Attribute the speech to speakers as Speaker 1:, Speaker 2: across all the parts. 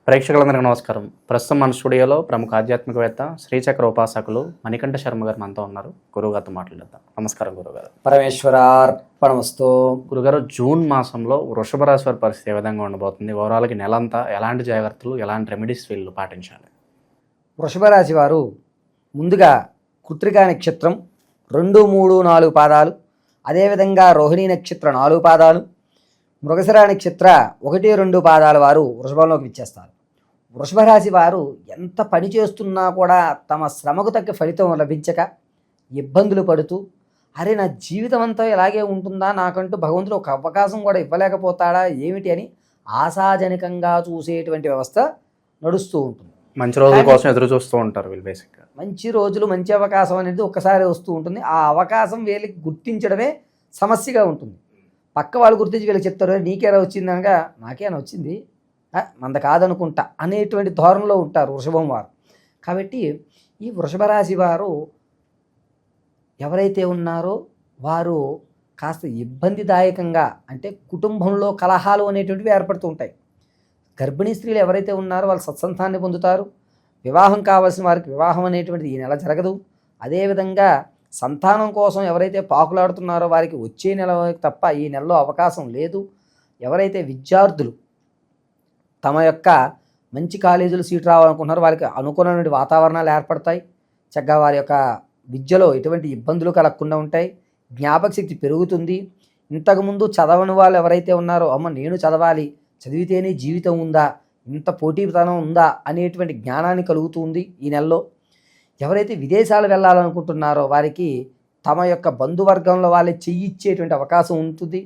Speaker 1: ప్రేక్షకులందరికీ నమస్కారం. ప్రస్తుతం మన స్టూడియోలో ప్రముఖ ఆధ్యాత్మికవేత్త శ్రీచక్ర ఉపాసకులు మణికంఠ శర్మ గారు మనతో ఉన్నారు. గురువుగారితో మాట్లాడేద్దాం. నమస్కారం గురుగారు.
Speaker 2: పరమేశ్వరార్పణమస్తు.
Speaker 1: గురుగారు, జూన్ మాసంలో వృషభ రాశి వారి పరిస్థితి ఏ విధంగా ఉండబోతుంది? ఓవరాల్కి నెలంతా ఎలాంటి జాగ్రత్తలు, ఎలాంటి రెమెడీస్ వీళ్ళు పాటించాలి?
Speaker 2: వృషభ రాశి వారు ముందుగా కృత్తికా నక్షత్రం 2, 3, 4 పాదాలు, అదేవిధంగా రోహిణీ నక్షత్రం 4 పాదాలు, మృగశిర నక్షత్ర 1, 2 పాదాల వారు వృషభంలోకి విచ్చేస్తారు. వృషభ రాశి వారు ఎంత పని చేస్తున్నా కూడా తమ శ్రమకు తగ్గ ఫలితం లభించక ఇబ్బందులు పడుతూ, అరే నా జీవితం అంతా ఇలాగే ఉంటుందా, నాకంటూ భగవంతుడు ఒక అవకాశం కూడా ఇవ్వలేకపోతాడా ఏమిటి అని ఆశాజనకంగా చూసేటువంటి వ్యవస్థ నడుస్తూ ఉంటుంది.
Speaker 1: మంచి రోజుల కోసం ఎదురు చూస్తూ ఉంటారు వీళ్ళు. బేసిక్గా మంచి
Speaker 2: రోజులు, మంచి అవకాశం అనేది ఒక్కసారి వస్తూ ఉంటుంది. ఆ అవకాశం వీళ్ళకి గుర్తించడమే సమస్యగా ఉంటుంది. పక్క వాళ్ళు గుర్తించి వీళ్ళకి చెప్తారు, నీకేలా వచ్చింది అనగా నాకేనా వచ్చింది, మంద కాదనుకుంటా అనేటువంటి ధోరణిలో ఉంటారు వృషభం వారు. కాబట్టి ఈ వృషభ రాశి వారు ఎవరైతే ఉన్నారో వారు కాస్త ఇబ్బందిదాయకంగా, అంటే కుటుంబంలో కలహాలు అనేటువంటివి ఏర్పడుతూ ఉంటాయి. గర్భిణీ స్త్రీలు ఎవరైతే ఉన్నారో వాళ్ళు సత్సంతాన్ని పొందుతారు. వివాహం కావాల్సిన వారికి వివాహం అనేటువంటిది ఈ నెల జరగదు. అదేవిధంగా సంతానం కోసం ఎవరైతే పాకులాడుతున్నారో వారికి వచ్చే నెల తప్ప ఈ నెలలో అవకాశం లేదు. ఎవరైతే విద్యార్థులు తమ యొక్క మంచి కాలేజీలు సీటు రావాలనుకుంటున్నారో వారికి అనుకూలమైన వాతావరణాలు ఏర్పడతాయి. చక్కగా వారి యొక్క విద్యలో ఎటువంటి ఇబ్బందులు కలగకుండా ఉంటాయి. జ్ఞాపక శక్తి పెరుగుతుంది. ఇంతకుముందు చదవని వాళ్ళు ఎవరైతే ఉన్నారో, అమ్మ నేను చదవాలి, చదివితేనే జీవితం ఉందా, ఇంత పోటీతనం ఉందా అనేటువంటి జ్ఞానాన్ని కలుగుతుంది ఈ నెలలో. ఎవరైతే విదేశాలు వెళ్ళాలనుకుంటున్నారో వారికి తమ యొక్క బంధువర్గంలో వాళ్ళే చెయ్యిచ్చేటువంటి అవకాశం ఉంటుంది.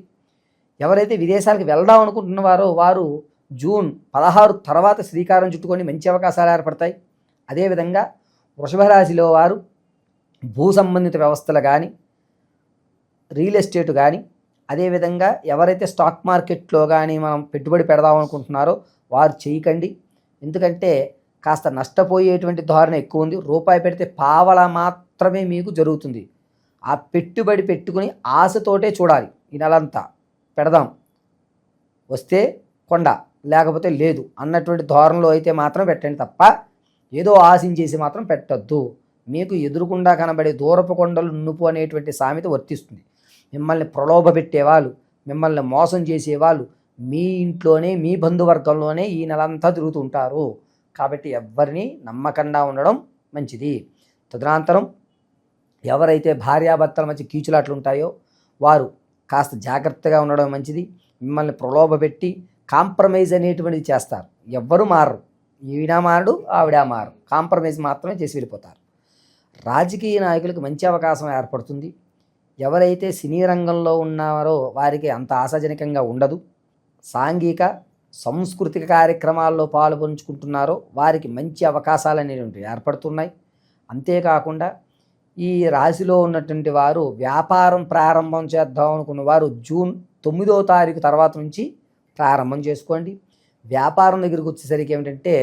Speaker 2: ఎవరైతే విదేశాలకు వెళ్దాం అనుకుంటున్నవారో వారు జూన్ 16 తర్వాత శ్రీకారం చుట్టుకొని మంచి అవకాశాలు ఏర్పడతాయి. అదేవిధంగా వృషభ రాశిలో వారు భూ సంబంధిత వ్యవస్థలు కానీ, రియల్ ఎస్టేట్ కానీ, అదేవిధంగా ఎవరైతే స్టాక్ మార్కెట్లో కానీ మనం పెట్టుబడి పెడదాం అనుకుంటున్నారో వారు చేయకండి. ఎందుకంటే కాస్త నష్టపోయేటువంటి ధోరణి ఎక్కువ ఉంది. రూపాయి పెడితే పావలా మాత్రమే మీకు జరుగుతుంది. ఆ పెట్టుబడి పెట్టుకుని ఆశతోటే చూడాలి. ఈ నెలంతా పెడదాం, వస్తే కొండ లేకపోతే లేదు అన్నటువంటి ధోరణిలో అయితే మాత్రం పెట్టండి తప్ప ఏదో ఆశించేసి మాత్రం పెట్టద్దు. మీకు ఎదురుకుండా కనబడే దూరపు కొండలు నునుపు అనేటువంటి సామెత వర్తిస్తుంది. మిమ్మల్ని ప్రలోభ పెట్టేవాళ్ళు, మిమ్మల్ని మోసం చేసేవాళ్ళు మీ ఇంట్లోనే, మీ బంధువర్గంలోనే ఈ నెలంతా తిరుగుతుంటారు. కాబట్టి ఎవ్వరిని నమ్మకంగా ఉండడం మంచిది. తదనంతరం ఎవరైతే భార్యాభర్తల మధ్య కీచులాట్లు ఉంటాయో వారు కాస్త జాగ్రత్తగా ఉండడం మంచిది. మిమ్మల్ని ప్రలోభ పెట్టి కాంప్రమైజ్ అనేటువంటిది చేస్తారు. ఎవ్వరూ మారరు. ఈవిడ మారడు, ఆవిడ మారరు. కాంప్రమైజ్ మాత్రమే చేసి వెళ్ళిపోతారు. రాజకీయ నాయకులకు మంచి అవకాశం ఏర్పడుతుంది. ఎవరైతే సినీ రంగంలో ఉన్నారో వారికి అంత ఆశాజనకంగా ఉండదు. సాంఘిక సాంస్కృతిక కార్యక్రమాల్లో పాల్పంచుకుంటున్నారో వారికి మంచి అవకాశాలు అనేటువంటివి ఏర్పడుతున్నాయి. అంతేకాకుండా ఈ రాశిలో ఉన్నటువంటి వారు వ్యాపారం ప్రారంభం చేద్దాం అనుకున్న వారు జూన్ 9వ తారీఖు తర్వాత నుంచి ప్రారంభం చేసుకోండి. వ్యాపారం దగ్గరికి వచ్చేసరికి ఏమిటంటే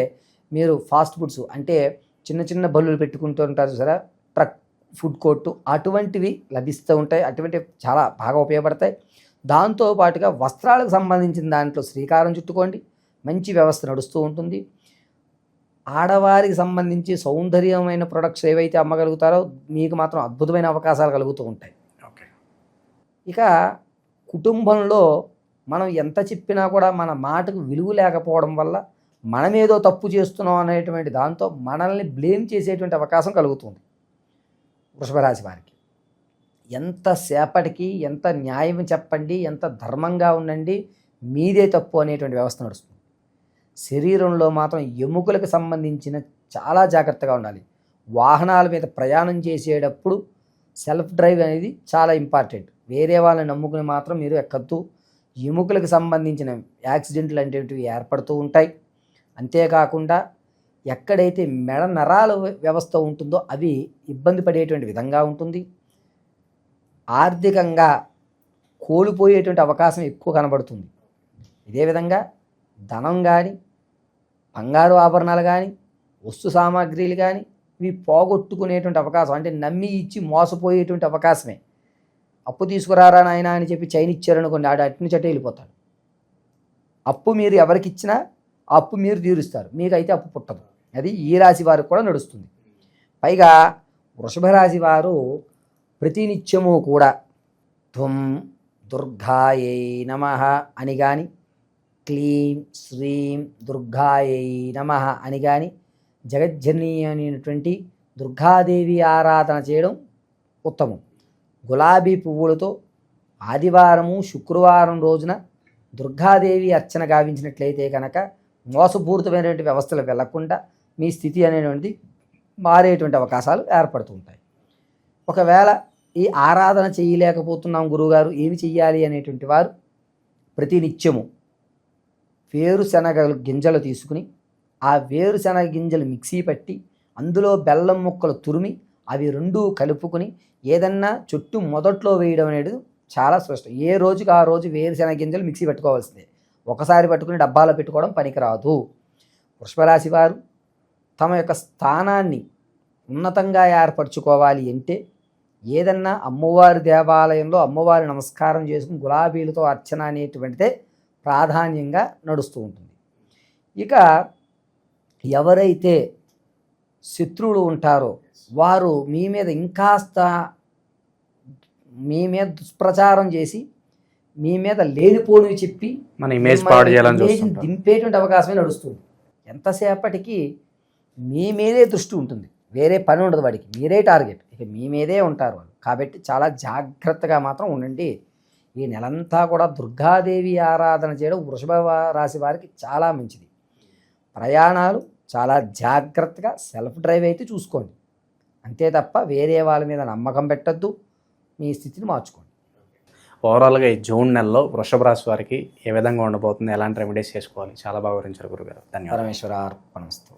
Speaker 2: మీరు ఫాస్ట్ ఫుడ్స్, అంటే చిన్న చిన్న బల్లులు పెట్టుకుంటూ ఉంటారు సరే, ట్రక్ ఫుడ్ కోర్టు అటువంటివి లభిస్తూ ఉంటాయి. అటువంటివి చాలా బాగా ఉపయోగపడతాయి. దాంతోపాటుగా వస్త్రాలకు సంబంధించిన దాంట్లో శ్రీకారం చుట్టుకోండి. మంచి వ్యవస్థ నడుస్తూ ఉంటుంది. ఆడవారికి సంబంధించి సౌందర్యమైన ప్రొడక్ట్స్ ఏవైతే అమ్మగలుగుతారో మీకు మాత్రం అద్భుతమైన అవకాశాలు కలుగుతూ ఉంటాయి. ఇక కుటుంబంలో మనం ఎంత చెప్పినా కూడా మన మాటకు విలువ లేకపోవడం వల్ల మనమేదో తప్పు చేస్తున్నాం అనేటువంటి దాంతో మనల్ని బ్లేమ్ చేసేటువంటి అవకాశం కలుగుతుంది. వృషభ రాశి వారికి ఎంతసేపటికి ఎంత న్యాయం చెప్పండి, ఎంత ధర్మంగా ఉండండి, మీదే తప్పు అనేటువంటి వ్యవస్థ నడుస్తుంది. శరీరంలో మాత్రం ఎముకలకు సంబంధించిన చాలా జాగ్రత్తగా ఉండాలి. వాహనాల మీద ప్రయాణం చేసేటప్పుడు సెల్ఫ్ డ్రైవ్ అనేది చాలా ఇంపార్టెంట్. వేరే వాళ్ళని నమ్ముకుని మాత్రం మీరు ఎక్కద్దు. ఎముకలకు సంబంధించిన యాక్సిడెంట్లు అనేటివి ఏర్పడుతూ ఉంటాయి. అంతేకాకుండా ఎక్కడైతే మెడ నరాల వ్యవస్థ ఉంటుందో అవి ఇబ్బంది పడేటువంటి విధంగా ఉంటుంది. ఆర్థికంగా కోల్పోయేటువంటి అవకాశం ఎక్కువ కనబడుతుంది. ఇదే విధంగా ధనం కానీ, బంగారు ఆభరణాలు కానీ, వస్తు సామాగ్రిలు కానీ ఇవి పోగొట్టుకునేటువంటి అవకాశం, అంటే నమ్మి ఇచ్చి మోసపోయేటువంటి అవకాశమే. అప్పు తీసుకురారా నాయన అని చెప్పి చైన్ ఇచ్చారనుకోండి, ఆడ అట్ని చెట్టు వెళ్ళిపోతాడు. అప్పు మీరు ఎవరికి ఇచ్చినా అప్పు మీరు తీరుస్తారు, మీకైతే అప్పు పుట్టదు. అది ఈ రాశి వారికి కూడా నడుస్తుంది. పైగా వృషభ రాశి వారు ప్రతినిత్యము కూడా త్వం దుర్గాయై నమః అని కానీ, క్లీం శ్రీం దుర్గాయై నమః అని కానీ, జగజ్జనని అనేటువంటి దుర్గాదేవి ఆరాధన చేయడం ఉత్తమం. గులాబీ పువ్వులతో ఆదివారము శుక్రవారం రోజున దుర్గాదేవి అర్చన గావించినట్లయితే కనుక మోసపూరితమైనటువంటి వ్యవస్థలు వెళ్లకుండా మీ స్థితి అనేటువంటిది మారేటువంటి అవకాశాలు ఏర్పడుతుంటాయి. ఒకవేళ ఈ ఆరాధన చేయలేకపోతున్నాం గురువుగారు, ఏమి చెయ్యాలి అనేటువంటి వారు ప్రతినిత్యము వేరుశనగ గింజలు తీసుకుని ఆ వేరుశనగ గింజలు మిక్సీ పట్టి అందులో బెల్లం ముక్కలు తురిమి అవి రెండూ కలుపుకొని ఏదన్నా చుట్టూ మొదట్లో వేయడం అనేది చాలా స్పష్టం. ఏ రోజుకి ఆ రోజు వేరుశనగ గింజలు మిక్సీ పెట్టుకోవాల్సిందే, ఒకసారి పట్టుకుని డబ్బాలో పెట్టుకోవడం పనికిరాదు. వృషభరాశి వారు తమ యొక్క స్థానాన్ని ఉన్నతంగా ఏర్పరచుకోవాలి అంటే ఏదన్నా అమ్మవారి దేవాలయంలో అమ్మవారి నమస్కారం చేసుకుని గులాబీలతో అర్చన అనేటువంటిదే ప్రాధాన్యంగా నడుస్తూ ఉంటుంది. ఇక ఎవరైతే శత్రువులు ఉంటారో వారు మీ మీద ఇంకాస్త మీ మీద దుష్ప్రచారం చేసి మీ మీద లేనిపోనివి చెప్పి
Speaker 1: మన ఇమేజ్ పాడు చేయాలని చూస్తుంటారు.
Speaker 2: దింపేటువంటి అవకాశమే నడుస్తుంది. ఎంతసేపటికి మీ మీదే దృష్టి ఉంటుంది, వేరే పని ఉండదు వాడికి, మీరే టార్గెట్, ఇక మీ మీదే ఉంటారు వాళ్ళు. కాబట్టి చాలా జాగ్రత్తగా మాత్రం ఉండండి. ఈ నెలంతా కూడా దుర్గాదేవి ఆరాధన చేయడం వృషభ రాశి వారికి చాలా మంచిది. ప్రయాణాలు చాలా జాగ్రత్తగా సెల్ఫ్ డ్రైవ్ అయితే చూసుకోండి, అంతే తప్ప వేరే వాళ్ళ మీద నమ్మకం పెట్టద్దు. మీ స్థితిని మార్చుకోండి.
Speaker 1: ఓవరాల్గా ఈ జూన్ నెలలో వృషభ రాశి వారికి ఏ విధంగా ఉండబోతుంది, ఎలాంటి రెమెడీస్ చేసుకోవాలి, చాలా బాగా వివరించారు గురుగారు. ధన్యవాదాలు.
Speaker 2: పరమేశ్వర అర్పణమస్తు.